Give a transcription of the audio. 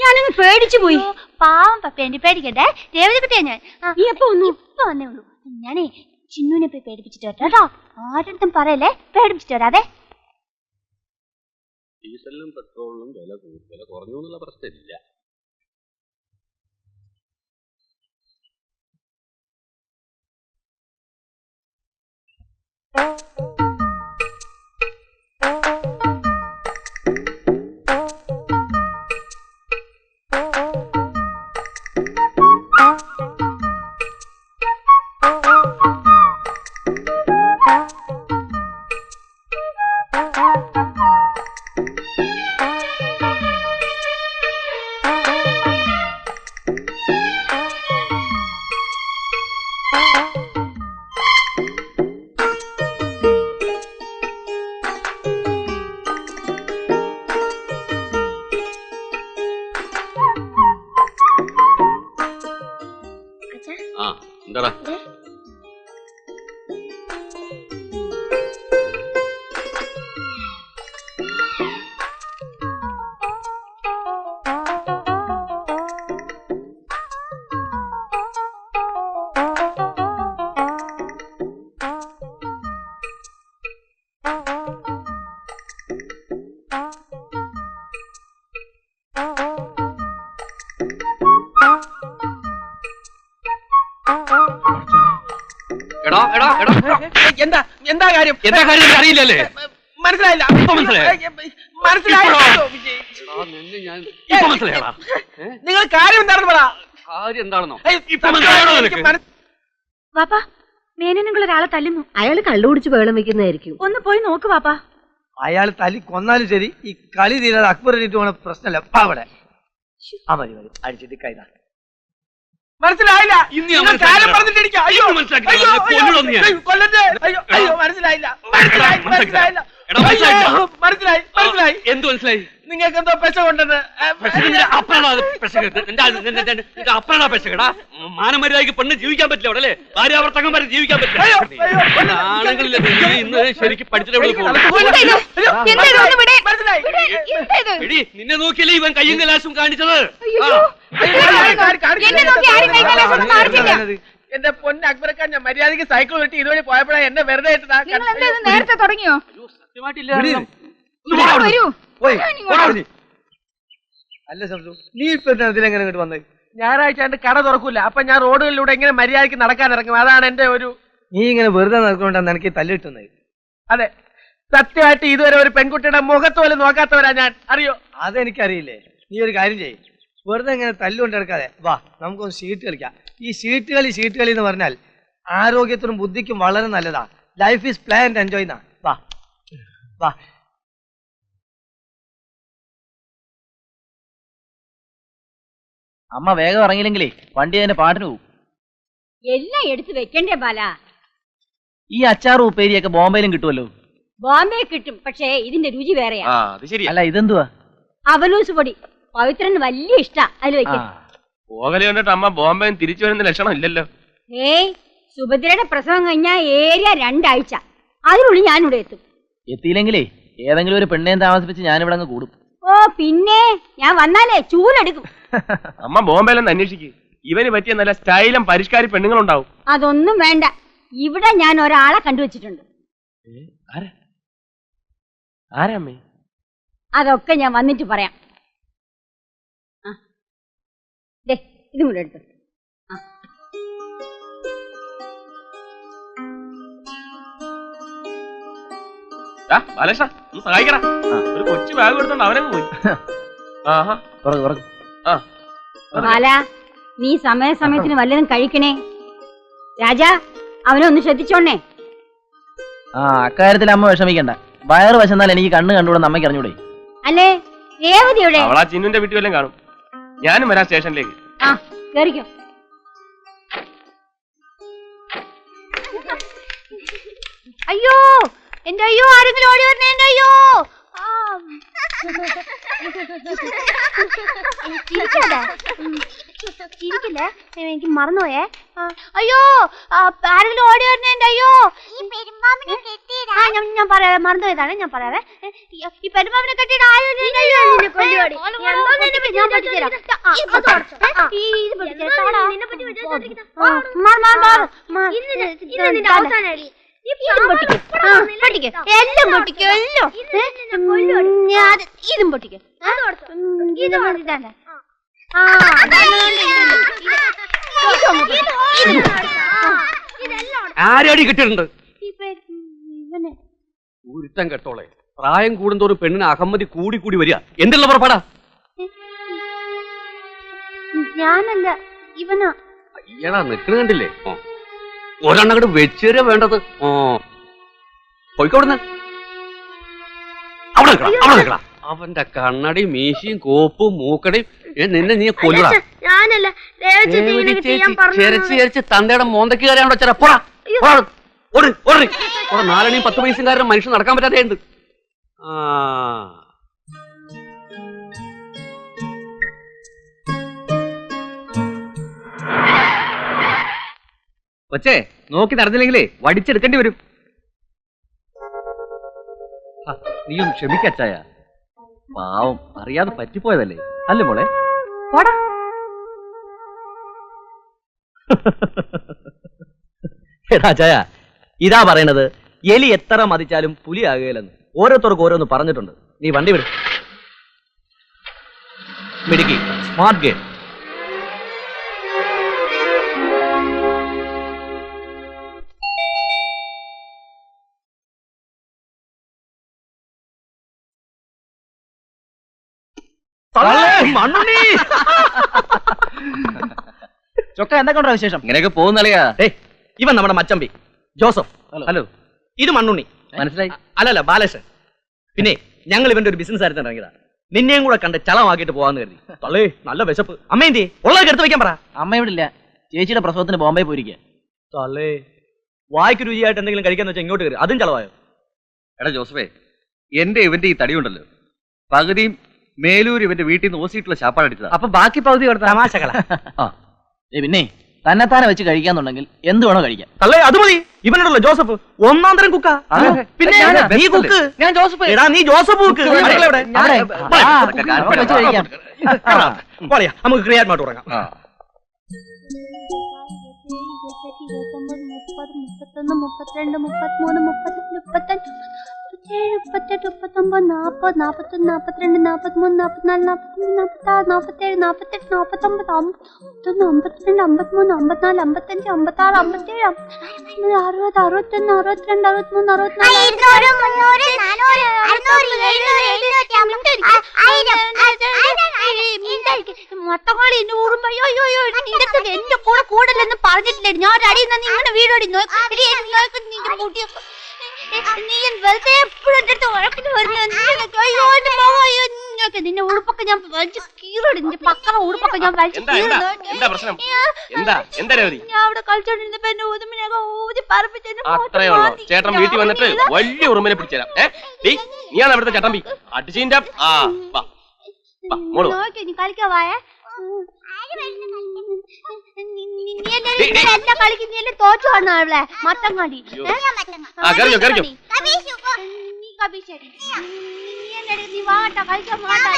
ഞാനങ്ങ് പേടിച്ചു പോയി. പാവം പപ്പ എന്റെ പേടിക്കട്ടെ. രേവതി കുട്ടിയാ ഞാൻ. ഇപ്പൊ വന്നേ ഉള്ളൂ. ഞാനേ ചിന്നുവിനെ പോയി പേടിപ്പിച്ചിട്ട് വരാം കേട്ടോ. ആരുടെ പറയല്ലേ, പേടിപ്പിച്ചിട്ട് വരാതെ. ഡീസലിനും പെട്രോളിനും വില കുറഞ്ഞു എന്നുള്ള പ്രശ്നമില്ല. എന്താടാ എന്താ കാര്യം അറിയില്ലല്ലേ? മനസ്സിലായില്ല. നിങ്ങൾ കാര്യം എന്താണെന്ന് പറ. കാര്യം എന്താണെന്നോ? വാപ്പാ, മേനോനുള്ള ഒരാളെ തല്ലുന്നു. അയാൾ കള്ളുകുടിച്ച് വേളം വെക്കുന്നതായിരിക്കും. ഒന്ന് പോയി നോക്ക് വാപ്പാ. അയാൾ തല്ലി കൊന്നാലും ശരി, ഈ കളി തീരാതെ അക്ബറിട്ട് പോണ പ്രശ്നമല്ല. അവിടെ മതി അടിച്ചിട്ട് കൈതാ. മനസ്സിലായില്ല. കാര്യം പറഞ്ഞിട്ടിരിക്കാം. അയ്യോ കൊല്ലത്തെ. അയ്യോ മനസ്സിലായില്ല. മനസ്സിലായി. എന്ത് മനസ്സിലായി? നിങ്ങൾക്ക് എന്തോ പെശ കൊണ്ടെന്ന്. മാനമര്യാദക്ക് പെണ്ണ് ജീവിക്കാൻ പറ്റില്ല അവിടെ അല്ലേ? ഭാര്യാവർത്തകം വരെ ജീവിക്കാൻ പറ്റില്ല. ആണുങ്ങളില്ല ഇന്ന് ശരിക്കും പഠിച്ചിട്ട് നിന്നെ നോക്കിയല്ലേ ഇവൻ കയ്യും കലാശം കാണിച്ചത്. എന്റെ പൊന്ന് അക്ബറക്കാൻ, ഞാൻ മര്യാദക്ക് സൈക്കിൾ വെട്ടി ഇതുവഴി പോയപ്പോഴാണ് എന്നെ വെറുതെ നേരത്തെ തുടങ്ങിയോ? അല്ല സംസു, നീ ഇപ്പൊ ഇതിലെങ്ങനെ ഇങ്ങോട്ട് വന്നത്? ഞായറാഴ്ച എന്റെ കട തുറക്കൂല. അപ്പൊ ഞാൻ റോഡുകളിലൂടെ ഇങ്ങനെ മര്യാദക്ക് നടക്കാൻ ഇറങ്ങും. അതാണ് എന്റെ ഒരു. നീ ഇങ്ങനെ വെറുതെ നടക്കൊണ്ടാണ് എനിക്ക് തല്ലിട്ടുന്നത്. അതെ, സത്യമായിട്ട് ഇതുവരെ ഒരു പെൺകുട്ടിയുടെ മുഖത്ത് പോലും നോക്കാത്തവരാ ഞാൻ. അറിയോ? അതെനിക്കറിയില്ലേ. നീ ഒരു കാര്യം ചെയ്യ്, വെറുതെ ഇങ്ങനെ തല്ലുകൊണ്ട് എടുക്കാതെ വാ, നമുക്കൊന്ന് ഷീട്ട് കളിക്കാം. ഈ ഷീട്ട് കളി എന്ന് പറഞ്ഞാൽ ആരോഗ്യത്തിനും ബുദ്ധിക്കും വളരെ നല്ലതാ. Life is play and enjoy എന്നാ. വാ വാ. അമ്മ വേഗം ഇറങ്ങിയില്ലെങ്കിലേ വണ്ടി അതിന്റെ പാട്ടിന് പോകും. എല്ലാം എടുത്ത് വെക്കണ്ടേ ബാല? ഈ അച്ചാറും ഉപ്പേരിയൊക്കെ ബോംബെയിലും കിട്ടുമല്ലോ. ബോംബെ കിട്ടും, പക്ഷേ ഇതിന്റെ രുചി വേറെയാ. അല്ല ഇതെന്തുവാ? അവലൂസ് പൊടി. പവിത്രന് വലിയ ഇഷ്ടാ. അതിൽ വെക്കാം. പോകലെ കണ്ടിട്ട് അമ്മ ബോംബെ തിരിച്ചു വരുന്ന ലക്ഷണം ഇല്ലല്ലോ. ഏയ്, സുഭദ്രയുടെ പ്രസവം കഴിഞ്ഞാ ഏരിയ 2 ആഴ്ച. അതിനുള്ളിൽ ഞാനിവിടെ എത്തും. എത്തിയില്ലെങ്കിലേ ഏതെങ്കിലും ഒരു പെണ്ണേം താമസിപ്പിച്ച് ഞാനിവിടെ അങ്ങ് കൂടും. ഓ പിന്നെ, ഞാൻ വന്നാലേ ചൂലെടുക്കും. അമ്മ ബോംബെയിലൊന്ന് അന്വേഷിക്കും. ഇവന് പറ്റിയ നല്ല സ്റ്റൈലും പരിഷ്കാരി പെണ്ണുങ്ങളുണ്ടാവും. അതൊന്നും വേണ്ട. ഇവിടെ ഞാൻ ഒരാളെ കണ്ടുവച്ചിട്ടുണ്ട്. ആരാമ്മേ? അതൊക്കെ ഞാൻ വന്നിട്ട് പറയാം. ഇതും കൂടെ എടുത്തു. ബാലകൃഷ്ണ, ഒന്ന് സഹായിക്കടാ. ഒരു കൊച്ചു ബാഗ് കൊടുത്തോണ്ട് അവനങ്ങ് പോയി. ബാല, നീ സമയത്തിന് വല്ലതും കഴിക്കണേ. രാജാ, അവനെ ഒന്ന് ശ്രദ്ധിച്ചോണേ. അക്കാര്യത്തിൽ അമ്മ വിഷമിക്കണ്ട. വയറ് വശന്നാൽ എനിക്ക് കണ്ണ് കണ്ടുകൂടെ അമ്മയ്ക്ക് അറിഞ്ഞൂടെ? അല്ലേ, രേവതിയുടെ അവളാ ചിന്നുന്റെ വീട്ടിൽ വല്ലതും കാണും. ഞാനും വരാം സ്റ്റേഷനിലേക്ക്. കേറിക്കോ. അയ്യോ എന്റെ അയ്യോ, ആരെങ്കിലും ഓടി വരണേ. എന്റെ അയ്യോ, ചിരിക്കില്ലേ? എനിക്ക് മറന്നുപോയേ. അയ്യോ, ആരെങ്കിലും ഓടി വരണേ. എന്റെ അയ്യോ, ഞാൻ പറയാവേ, മറന്നുപോയതാണ്, ഞാൻ പറയാവേ. ഈ പെരുമാവിനെ കെട്ടിയിട്ട് എല്ലാം പൊട്ടിക്കോ, ഇതും പൊട്ടിക്കോ. ആരടി കിട്ടിയിട്ടുണ്ട് ഒരുത്തം കെട്ടോളെ. പ്രായം കൂടുന്തോറും പെണ്ണിന് അഹമ്മതി കൂടി കൂടി വരിക. എന്തുള്ള പുറപ്പാടാ? ഞാനല്ല, ഇവനാ. അയ്യടാ നിക്കണ കണ്ടില്ലേ? ഒരെണ്ണങ്ങട് വെച്ചേരാ വേണ്ടത്. പോയിക്കോടുന്ന അവിടെ നിൽക്കടാ. അവന്റെ കണ്ണടി മീശയും കോപ്പും മൂക്കടയും നിന്നെ നീ കൊല്ലുക. ചെരച്ച് തന്തയുടെ മോന്തയ്ക്ക് കയറാണ്ടോ ചെറ പോടാ. 4 10 പൈസക്കാരൻ മനുഷ്യൻ നടക്കാൻ പറ്റാതെ ഉണ്ട്. കൊച്ചേ, നോക്കി നടന്നില്ലെങ്കിലേ വടിച്ചെടുക്കേണ്ടി വരും. നീയും ക്ഷമിക്കച്ചായ, പാവം അറിയാതെ പറ്റിപ്പോയതല്ലേ അല്ലേ മോളെ? പോടാ. ചായ, ഇതാ പറയണത്, എലി എത്ര മതിച്ചാലും പുലിയാകുകയില്ലെന്ന് ഓരോരുത്തർക്ക് ഓരോന്ന് പറഞ്ഞിട്ടുണ്ട്. നീ വണ്ടി വിടും. മിടുക്കി, സ്മാർട്ട് ഗെയിം. ചൊക്ക എന്തൊക്കെയുണ്ടോ വിശേഷം? ഇങ്ങനെയൊക്കെ പോകുന്നളിയാ. ഇവൻ നമ്മുടെ മച്ചമ്പി ജോസഫ്. ഹലോ, ഇത് മണ്ണുണ്ണി. മനസ്സിലായി? അല്ലല്ല, ബാലേഷൻ. പിന്നെ ഞങ്ങൾ ഇവന്റെ ഒരു ബിസിനസ് ആയിരുന്നു ഇറങ്ങിയതാ. നിന്നെയും കൂടെ കണ്ട് ചളമാക്കിയിട്ട് പോവാന്ന് കരുതി. തള്ളേ, നല്ല വിശപ്പ്. അമ്മ എന്തി ഉള്ളത് എടുത്ത് വെക്കാൻ പറ. അമ്മ ഇവിടെ ഇല്ല, ചേച്ചിയുടെ പ്രസവത്തിന് ബോംബെ പോയിരിക്കുക. തള്ളേ, വായ്ക്ക് രുചിയായിട്ട് എന്തെങ്കിലും കഴിക്കാന്ന് വെച്ചാൽ ഇങ്ങോട്ട് കയറി, അതും ചളവായോ? എടാ ജോസഫേ, എന്റെ ഇവന്റെ ഈ തടിയുണ്ടല്ലോ, പകുതിയും മേലൂർ ഇവന്റെ വീട്ടിൽ നിന്ന് ഓസിയിട്ടുള്ള ശാപ്പാട് അടിച്ചതാ. അപ്പൊ ബാക്കി പകുതി തമാശകള. പിന്നെ തന്നെത്താനെ വെച്ച് കഴിക്കാന്നുണ്ടെങ്കിൽ എന്ത് വേണോ കഴിക്കാം. തള്ളേ, അത് മതി. ഇവനുണ്ടല്ലോ ജോസഫ്, ഒന്നാം തരം കുക്കാ. പിന്നെ നീ കുക്ക്. ഞാൻ ജോസഫ്. എടാ നീ ജോസഫ് കുക്ക്. നമുക്ക് ക്രിയാത്മായിട്ട് തുടങ്ങാം. 37, 38, 39, 40, 41, 42, 43, 44, 45, 46, 47, 48, 49, 51, 52, 53, 54, 55, 56, 57, 60, 61, 62, 63, മൊത്തങ്ങളി എന്റെ ഊറുമ്പോ എന്റെ കൂടെ കൂടലെന്ന് പറഞ്ഞിട്ടില്ലേ? ഞാൻ അടി ഇങ്ങനെ വീടോടി വെറുതെ എപ്പോഴും എന്റെ അടുത്ത് വഴക്കിന് വരുന്ന നിന്നെ ഉടുപ്പൊക്കെ ഞാൻ വലിച്ച് കീറോടി. നിന്റെ പക്കറ ഉടുപ്പൊക്കെ ഞാൻ വലിച്ച് ഞാൻ അവിടെ കളിച്ചോണ്ടിരുന്നപ്പോ എന്റെ ഊതുമിനൊക്കെ ഊതി അത്രേ ഉള്ളൂ. ചേട്ടൻ വീട്ടിൽ വന്നിട്ട് വലിയ ഉറുമ്പിനെ പിടിച്ചേരാം. നീയാണ് അവിടുത്തെ ചട്ടമ്പി അടിച്ചീന്റെ. നീ കളിക്കാവായ എന്നെ കളിക്കുന്നതിൽ തോച്ചു കാണുന്ന അവിടെ മത്തം കടി. നീ വാട്ടാ കളിക്കാൻ വാട്ടാ.